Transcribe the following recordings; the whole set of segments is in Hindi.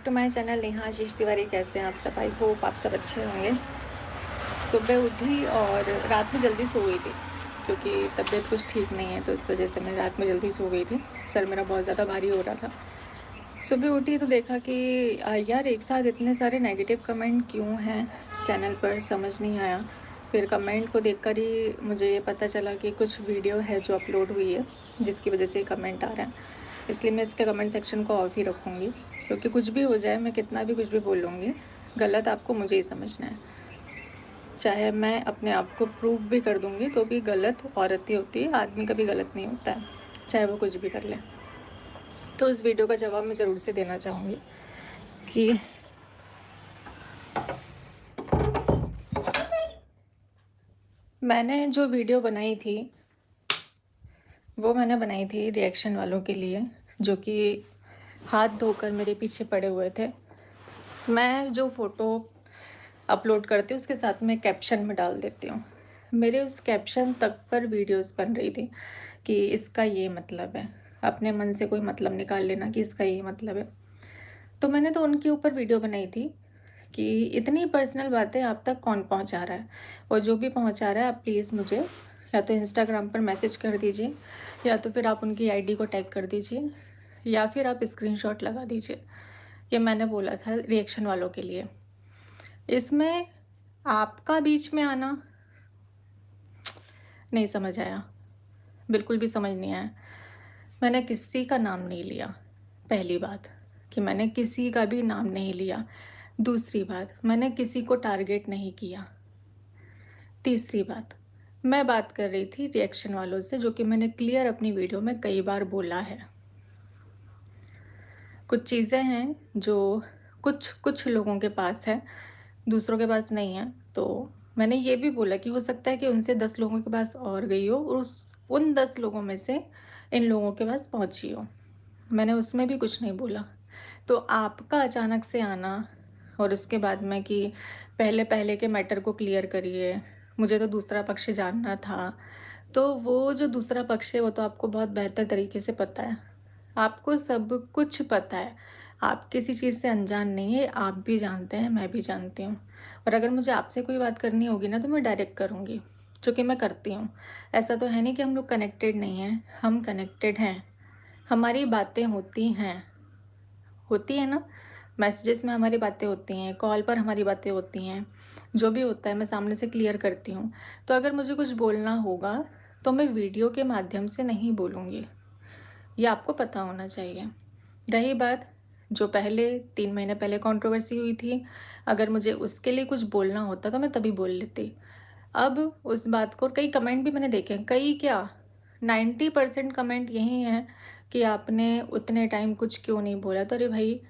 टू माय चैनल नेहा आशीष तिवारी। कैसे हैं आप सब? आई होप आप सब अच्छे होंगे। सुबह उठी और रात में जल्दी सो गई थी क्योंकि तबीयत कुछ ठीक नहीं है, तो इस वजह से मैं रात में जल्दी सो गई थी। सर मेरा बहुत ज़्यादा भारी हो रहा था। सुबह उठी तो देखा कि यार एक साथ इतने सारे नेगेटिव कमेंट क्यों हैं चैनल पर, समझ नहीं आया। फिर कमेंट को देखकर ही मुझे ये पता चला कि कुछ वीडियो है जो अपलोड हुई है जिसकी वजह से कमेंट आ रहा है। इसलिए मैं इसके कमेंट सेक्शन को ऑफ ही रखूँगी, क्योंकि कुछ भी हो जाए, मैं कितना भी कुछ भी बोल लूँगी, गलत आपको मुझे ही समझना है। चाहे मैं अपने आप को प्रूव भी कर दूँगी तो भी गलत औरत ही होती है, आदमी कभी गलत नहीं होता है, चाहे वो कुछ भी कर ले। तो इस वीडियो का जवाब मैं ज़रूर से देना चाहूँगी कि मैंने जो वीडियो बनाई थी वो मैंने बनाई थी रिएक्शन वालों के लिए, जो कि हाथ धोकर मेरे पीछे पड़े हुए थे। मैं जो फ़ोटो अपलोड करती हूँ उसके साथ में कैप्शन में डाल देती हूँ। मेरे उस कैप्शन तक पर वीडियोस बन रही थी कि इसका ये मतलब है, अपने मन से कोई मतलब निकाल लेना कि इसका ये मतलब है। तो मैंने तो उनके ऊपर वीडियो बनाई थी कि इतनी पर्सनल बातें आप तक कौन पहुंचा रहा है, और जो भी पहुंचा रहा है आप प्लीज़ मुझे या तो इंस्टाग्राम पर मैसेज कर दीजिए, या तो फिर आप उनकी आईडी को टैग कर दीजिए, या फिर आप स्क्रीनशॉट लगा दीजिए। ये मैंने बोला था रिएक्शन वालों के लिए। इसमें आपका बीच में आना नहीं समझ आया, बिल्कुल भी समझ नहीं आया। मैंने किसी का नाम नहीं लिया, पहली बात कि मैंने किसी का भी नाम नहीं लिया। दूसरी बात, मैंने किसी को टारगेट नहीं किया। तीसरी बात, मैं बात कर रही थी रिएक्शन वालों से, जो कि मैंने क्लियर अपनी वीडियो में कई बार बोला है। कुछ चीज़ें हैं जो कुछ कुछ लोगों के पास है, दूसरों के पास नहीं है। तो मैंने ये भी बोला कि हो सकता है कि उनसे 10 लोगों के पास और गई हो, और उन 10 लोगों में से इन लोगों के पास पहुंची हो। मैंने उसमें भी कुछ नहीं बोला। तो आपका अचानक से आना और उसके बाद में कि पहले पहले के मैटर को क्लियर करिए, मुझे तो दूसरा पक्ष जानना था। तो वो जो दूसरा पक्ष है वो तो आपको बहुत बेहतर तरीके से पता है, आपको सब कुछ पता है। आप किसी चीज़ से अनजान नहीं है, आप भी जानते हैं, मैं भी जानती हूँ। और अगर मुझे आपसे कोई बात करनी होगी ना तो मैं डायरेक्ट करूँगी, जो कि मैं करती हूँ। ऐसा तो है नहीं कि हम लोग कनेक्टेड नहीं हैं, हम कनेक्टेड हैं। हमारी बातें होती है ना, मैसेजेस में हमारी बातें होती हैं, कॉल पर हमारी बातें होती हैं। जो भी होता है मैं सामने से क्लियर करती हूँ। तो अगर मुझे कुछ बोलना होगा तो मैं वीडियो के माध्यम से नहीं बोलूँगी, ये आपको पता होना चाहिए। रही बात जो पहले 3 महीने पहले कंट्रोवर्सी हुई थी, अगर मुझे उसके लिए कुछ बोलना होता तो मैं तभी बोल लेती। अब उस बात को, कई कमेंट भी मैंने देखे हैं, कई क्या 90% कमेंट यही हैं कि आपने उतने टाइम कुछ क्यों नहीं बोला। तो अरे भाई,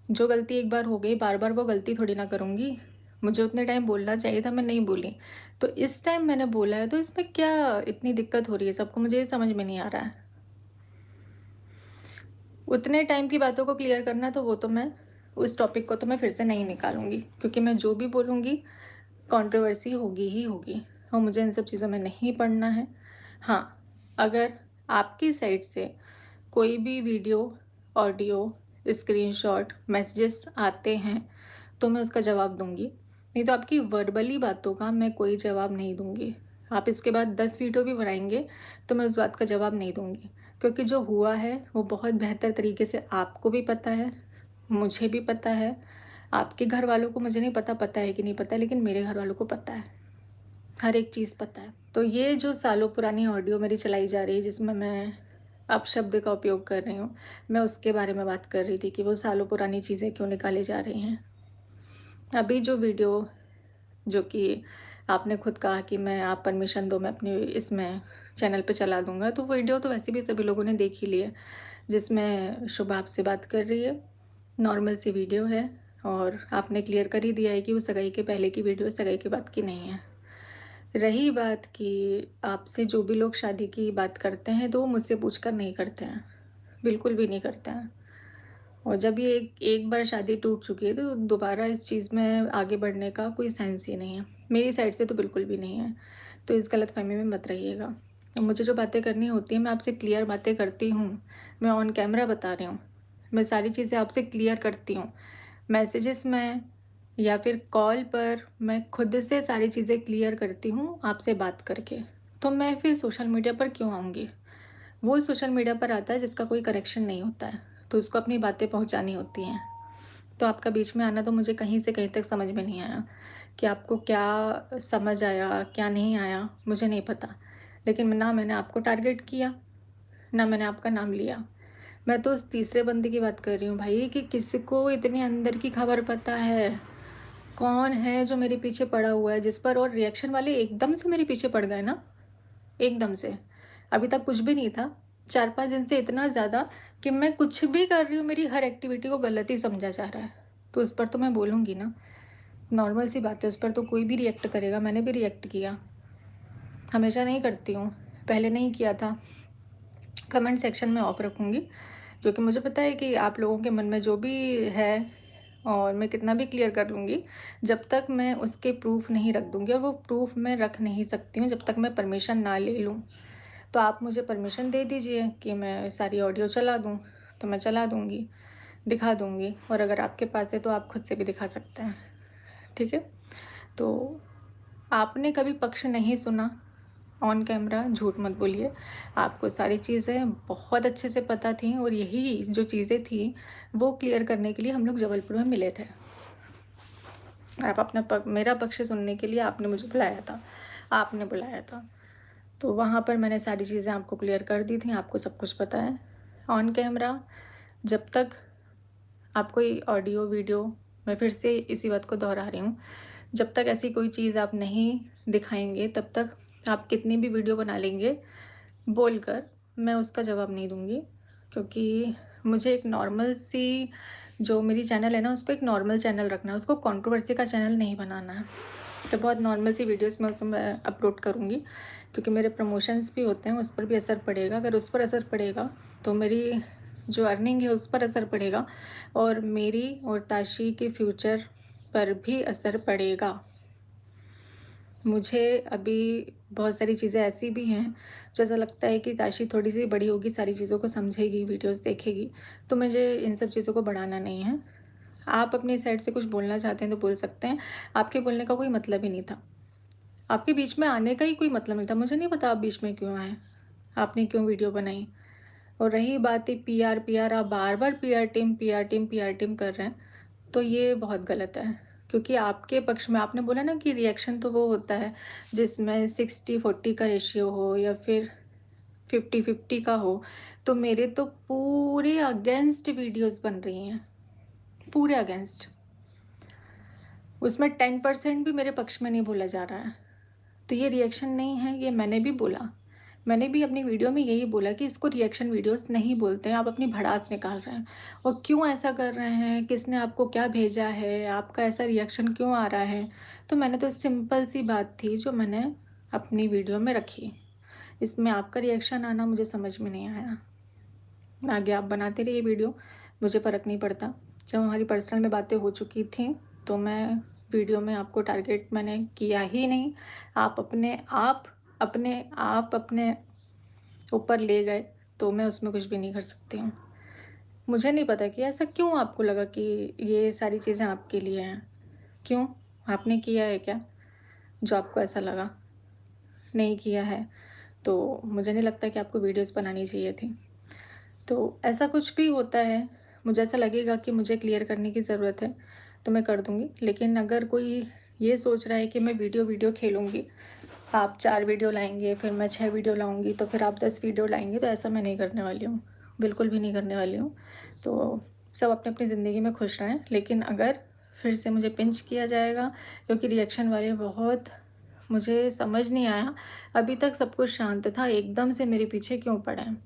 जो गलती एक बार हो गई बार बार वो गलती थोड़ी ना करूँगी। मुझे उतने टाइम बोलना चाहिए था, मैं नहीं बोली। तो इस टाइम मैंने बोला है, तो इसमें क्या इतनी दिक्कत हो रही है सबको, मुझे ये समझ में नहीं आ रहा है। उतने टाइम की बातों को क्लियर करना, तो वो तो मैं उस टॉपिक को तो मैं फिर से नहीं निकालूंगी, क्योंकि मैं जो भी बोलूँगी कंट्रोवर्सी होगी ही होगी, और मुझे इन सब चीज़ों में नहीं पड़ना है। हाँ, अगर आपकी साइड से कोई भी वीडियो, ऑडियो, स्क्रीनशॉट, मैसेजेस आते हैं तो मैं उसका जवाब दूंगी, नहीं तो आपकी वर्बली बातों का मैं कोई जवाब नहीं दूंगी। आप इसके बाद 10 वीडियो भी बनाएंगे तो मैं उस बात का जवाब नहीं दूंगी, क्योंकि जो हुआ है वो बहुत बेहतर तरीके से आपको भी पता है, मुझे भी पता है। आपके घर वालों को मुझे नहीं पता, पता है कि नहीं पता, लेकिन मेरे घर वालों को पता है, हर एक चीज़ पता है। तो ये जो सालों पुरानी ऑडियो मेरी चलाई जा रही है, जिसमें मैं अपशब्द का उपयोग कर रही हूँ, मैं उसके बारे में बात कर रही थी कि वो सालों पुरानी चीज़ें क्यों निकाली जा रही हैं। अभी जो वीडियो, जो कि आपने खुद कहा कि मैं, आप परमिशन दो मैं अपनी इसमें चैनल पे चला दूंगा, तो वीडियो तो वैसे भी सभी लोगों ने देख ही ली है, जिसमें शुभ आपसे बात कर रही है। नॉर्मल सी वीडियो है, और आपने क्लियर कर ही दिया है कि वो सगाई के पहले की वीडियो, सगाई के बाद की नहीं है। रही बात कि आपसे जो भी लोग शादी की बात करते हैं तो वो मुझसे पूछकर नहीं करते हैं, बिल्कुल भी नहीं करते हैं। और जब ये एक बार शादी टूट चुकी है तो दोबारा इस चीज़ में आगे बढ़ने का कोई सेंस ही नहीं है, मेरी साइड से तो बिल्कुल भी नहीं है। तो इस गलतफहमी में मत रहिएगा। और मुझे जो बातें करनी होती हैं मैं आपसे क्लियर बातें करती हूँ, मैं ऑन कैमरा बता रही हूँ, मैं सारी चीज़ें आपसे क्लियर करती हूँ। मैसेजेस में या फिर कॉल पर मैं खुद से सारी चीज़ें क्लियर करती हूँ आपसे बात करके। तो मैं फिर सोशल मीडिया पर क्यों आऊँगी? वो सोशल मीडिया पर आता है जिसका कोई कनेक्शन नहीं होता है, तो उसको अपनी बातें पहुँचानी होती हैं। तो आपका बीच में आना तो मुझे कहीं से कहीं तक समझ में नहीं आया कि आपको क्या समझ आया, क्या नहीं आया, मुझे नहीं पता। लेकिन ना मैंने आपको टारगेट किया, ना मैंने आपका नाम लिया। मैं तो उस तीसरे बंदे की बात कर रही हूँ भाई, कि किसको इतनी अंदर की खबर पता है, कौन है जो मेरे पीछे पड़ा हुआ है, जिस पर और रिएक्शन वाले एकदम से मेरे पीछे पड़ गए ना, एकदम से। अभी तक कुछ भी नहीं था, 4-5 दिन से इतना ज़्यादा कि मैं कुछ भी कर रही हूँ, मेरी हर एक्टिविटी को गलत ही समझा जा रहा है। तो उस पर तो मैं बोलूँगी ना, नॉर्मल सी बात है, उस पर तो कोई भी रिएक्ट करेगा, मैंने भी रिएक्ट किया। हमेशा नहीं करती हूँ, पहले नहीं किया था। कमेंट सेक्शन में ऑफ रखूँगी, क्योंकि मुझे पता है कि आप लोगों के मन में जो भी है, और मैं कितना भी क्लियर कर लूँगी, जब तक मैं उसके प्रूफ नहीं रख दूँगी, और वो प्रूफ मैं रख नहीं सकती हूँ जब तक मैं परमिशन ना ले लूँ। तो आप मुझे परमिशन दे दीजिए कि मैं सारी ऑडियो चला दूँ, तो मैं चला दूँगी, दिखा दूँगी, और अगर आपके पास है तो आप खुद से भी दिखा सकते हैं, ठीक है? तो आपने कभी पक्ष नहीं सुना ऑन कैमरा, झूठ मत बोलिए। आपको सारी चीज़ें बहुत अच्छे से पता थी, और यही जो चीज़ें थी वो क्लियर करने के लिए हम लोग जबलपुर में मिले थे। आप अपना मेरा पक्ष सुनने के लिए आपने मुझे बुलाया था, आपने बुलाया था। तो वहाँ पर मैंने सारी चीज़ें आपको क्लियर कर दी थी, आपको सब कुछ पता है। ऑन कैमरा जब तक आप कोई ऑडियो वीडियो, मैं फिर से इसी बात को दोहरा रही हूँ, जब तक ऐसी कोई चीज़ आप नहीं दिखाएंगे, तब तक आप कितनी भी वीडियो बना लेंगे बोलकर, मैं उसका जवाब नहीं दूँगी। क्योंकि मुझे एक नॉर्मल सी, जो मेरी चैनल है ना, उसको एक नॉर्मल चैनल रखना है, उसको कंट्रोवर्सी का चैनल नहीं बनाना है। तो बहुत नॉर्मल सी वीडियोस मैं उसमें अपलोड करूँगी, क्योंकि मेरे प्रमोशंस भी होते हैं, उस पर भी असर पड़ेगा। अगर उस पर असर पड़ेगा तो मेरी जो अर्निंग है उस पर असर पड़ेगा, और मेरी और ताशी के फ्यूचर पर भी असर पड़ेगा। मुझे अभी बहुत सारी चीज़ें ऐसी भी हैं जो ऐसा लगता है कि ताशी थोड़ी सी बड़ी होगी, सारी चीज़ों को समझेगी, वीडियोस देखेगी, तो मुझे इन सब चीज़ों को बढ़ाना नहीं है। आप अपनी साइड से कुछ बोलना चाहते हैं तो बोल सकते हैं, आपके बोलने का कोई मतलब ही नहीं था, आपके बीच में आने का ही कोई मतलब नहीं था। मुझे नहीं पता आप बीच में क्यों आए, आपने क्यों वीडियो बनाई। और रही बात है पीआर पीआर, आप बार बार PR team PR team PR team कर रहे हैं, तो ये बहुत गलत है। क्योंकि आपके पक्ष में आपने बोला ना कि रिएक्शन तो वो होता है जिसमें 60-40 का रेशियो हो, या फिर 50-50 का हो, तो मेरे तो पूरे अगेंस्ट वीडियोस बन रही हैं, पूरे अगेंस्ट। उसमें 10% भी मेरे पक्ष में नहीं बोला जा रहा है। तो ये रिएक्शन नहीं है, ये मैंने भी बोला, मैंने भी अपनी वीडियो में यही बोला कि इसको रिएक्शन वीडियोस नहीं बोलते हैं, आप अपनी भड़ास निकाल रहे हैं। और क्यों ऐसा कर रहे हैं, किसने आपको क्या भेजा है, आपका ऐसा रिएक्शन क्यों आ रहा है। तो मैंने तो सिंपल सी बात थी जो मैंने अपनी वीडियो में रखी, इसमें आपका रिएक्शन आना मुझे समझ में नहीं आया। आगे आप बनाते रहिए वीडियो, मुझे फ़र्क नहीं पड़ता। जब हमारी पर्सनल में बातें हो चुकी थी तो मैं वीडियो में आपको टारगेट मैंने किया ही नहीं। आप अपने ऊपर ले गए, तो मैं उसमें कुछ भी नहीं कर सकती हूँ। मुझे नहीं पता कि ऐसा क्यों आपको लगा कि ये सारी चीज़ें आपके लिए हैं। क्यों? आपने किया है क्या जो आपको ऐसा लगा? नहीं किया है तो मुझे नहीं लगता कि आपको वीडियोस बनानी चाहिए थी। तो ऐसा कुछ भी होता है, मुझे ऐसा लगेगा कि मुझे क्लियर करने की ज़रूरत है तो मैं कर दूँगी। लेकिन अगर कोई ये सोच रहा है कि मैं वीडियो खेलूँगी, आप 4 वीडियो लाएँगे, फिर मैं 6 वीडियो लाऊँगी, तो फिर आप 10 वीडियो लाएँगे, तो ऐसा मैं नहीं करने वाली हूँ, बिल्कुल भी नहीं करने वाली हूँ। तो सब अपनी-अपनी ज़िंदगी में खुश रहें। लेकिन अगर फिर से मुझे पिंच किया जाएगा, क्योंकि रिएक्शन वाले बहुत, मुझे समझ नहीं आया, अभी तक सब कुछ शांत था, एकदम से मेरे पीछे क्यों पड़े हैं।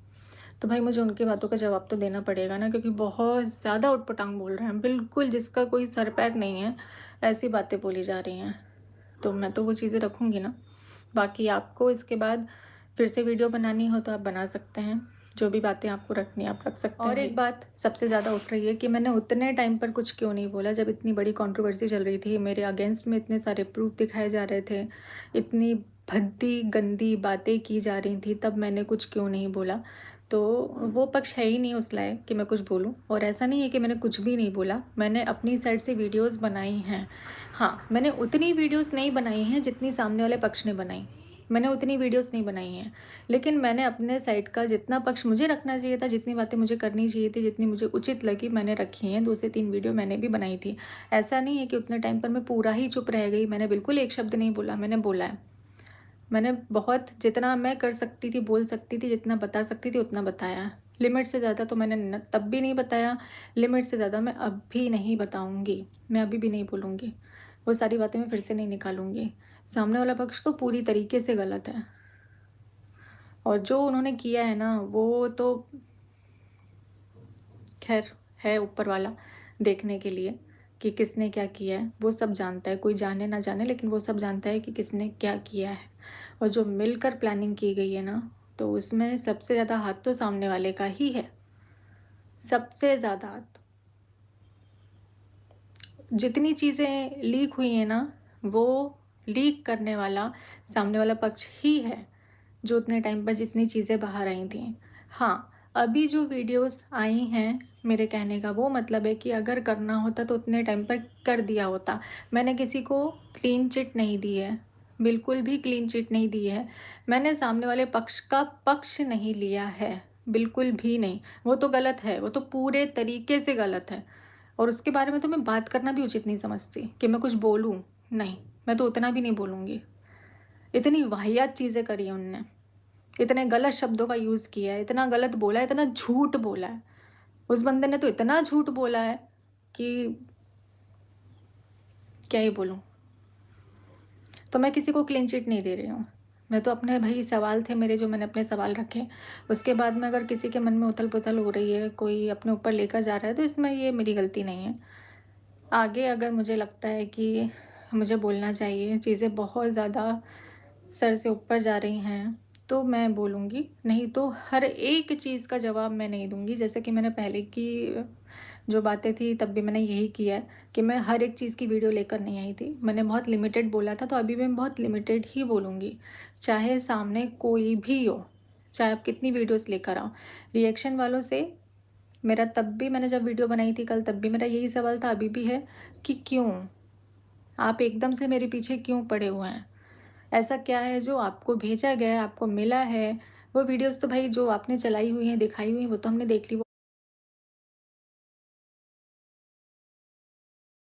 तो भाई मुझे उनकी बातों का जवाब तो देना पड़ेगा ना, क्योंकि बहुत ज़्यादा उटपटांग बोल रहे हैं, बिल्कुल जिसका कोई सर पैर नहीं है, ऐसी बातें बोली जा रही हैं। तो मैं तो वो चीज़ें रखूँगी ना। बाकी आपको इसके बाद फिर से वीडियो बनानी हो तो आप बना सकते हैं, जो भी बातें आपको रखनी है आप रख सकते हैं। और एक बात सबसे ज़्यादा उठ रही है कि मैंने उतने टाइम पर कुछ क्यों नहीं बोला, जब इतनी बड़ी कंट्रोवर्सी चल रही थी, मेरे अगेंस्ट में इतने सारे प्रूफ दिखाए जा रहे थे, इतनी भद्दी गंदी बातें की जा रही थी, तब मैंने कुछ क्यों नहीं बोला। तो वो पक्ष है ही नहीं उस लायक कि मैं कुछ बोलूँ। और ऐसा नहीं है कि मैंने कुछ भी नहीं बोला, मैंने अपनी साइड से वीडियोज़ बनाई हैं। हाँ, मैंने उतनी वीडियोज़ नहीं बनाई हैं जितनी सामने वाले पक्ष ने बनाई। मैंने उतनी वीडियोज़ नहीं बनाई हैं, लेकिन मैंने अपने साइड का जितना पक्ष मुझे रखना चाहिए था, जितनी बातें मुझे करनी चाहिए थी, जितनी मुझे उचित लगी, मैंने रखी हैं। 2 से 3 वीडियो मैंने भी बनाई थी। ऐसा नहीं है कि उतने टाइम पर मैं पूरा ही चुप रह गई, मैंने बिल्कुल एक शब्द नहीं बोला, मैंने बोला है। मैंने बहुत जितना मैं कर सकती थी, बोल सकती थी, जितना बता सकती थी उतना बताया। लिमिट से ज़्यादा तो मैंने तब भी नहीं बताया, लिमिट से ज़्यादा मैं अब भी नहीं बताऊँगी, मैं अभी भी नहीं बोलूँगी। वो सारी बातें मैं फिर से नहीं निकालूँगी। सामने वाला पक्ष तो पूरी तरीके से गलत है, और जो उन्होंने किया है ना, वो तो खैर है ऊपर वाला देखने के लिए कि किसने क्या किया है, वो सब जानता है। कोई जाने ना जाने, लेकिन वो सब जानता है कि किसने क्या किया है। और जो मिलकर प्लानिंग की गई है ना, तो उसमें सबसे ज़्यादा हाथ तो सामने वाले का ही है, सबसे ज़्यादा हाथ। जितनी चीज़ें लीक हुई हैं ना, वो लीक करने वाला सामने वाला पक्ष ही है, जो उतने टाइम पर जितनी चीज़ें बाहर आई थी। हाँ, अभी जो वीडियोस आई हैं, मेरे कहने का वो मतलब है कि अगर करना होता तो उतने टाइम पर कर दिया होता। मैंने किसी को क्लीन चिट नहीं दी है, बिल्कुल भी क्लीन चिट नहीं दी है। मैंने सामने वाले पक्ष का पक्ष नहीं लिया है, बिल्कुल भी नहीं। वो तो गलत है, वो तो पूरे तरीके से गलत है। और उसके बारे में तो मैं बात करना भी उचित नहीं समझती कि मैं कुछ बोलूँ, नहीं, मैं तो उतना भी नहीं बोलूँगी। इतनी वाहियात चीज़ें करी हैं उनने, इतने गलत शब्दों का यूज़ किया है, इतना गलत बोला है, इतना झूठ बोला है। उस बंदे ने तो इतना झूठ बोला है कि क्या ही बोलूँ। तो मैं किसी को क्लीन चिट नहीं दे रही हूँ। मैं तो अपने भाई सवाल थे मेरे, जो मैंने अपने सवाल रखे, उसके बाद में अगर किसी के मन में उथल-पुथल हो रही है, कोई अपने ऊपर लेकर जा रहा है, तो इसमें ये मेरी गलती नहीं है। आगे अगर मुझे लगता है कि मुझे बोलना चाहिए, चीज़ें बहुत ज़्यादा सर से ऊपर जा रही हैं, तो मैं बोलूँगी, नहीं तो हर एक चीज़ का जवाब मैं नहीं दूँगी। जैसे कि मैंने पहले की जो बातें थी, तब भी मैंने यही किया है कि मैं हर एक चीज़ की वीडियो लेकर नहीं आई थी। मैंने बहुत लिमिटेड बोला था, तो अभी भी मैं बहुत लिमिटेड ही बोलूँगी, चाहे सामने कोई भी हो, चाहे आप कितनी वीडियोज़ लेकर आओ। रिएक्शन वालों से मेरा तब भी, मैंने जब वीडियो बनाई थी कल, तब भी मेरा यही सवाल था, अभी भी है कि क्यों? आप एकदम से मेरे पीछे क्यों पड़े हुए हैं? ऐसा क्या है जो आपको भेजा गया है, आपको मिला है? वो वीडियोज़ तो भाई जो आपने चलाई हुई हैं, दिखाई हुई हैं, वो तो हमने देख ली।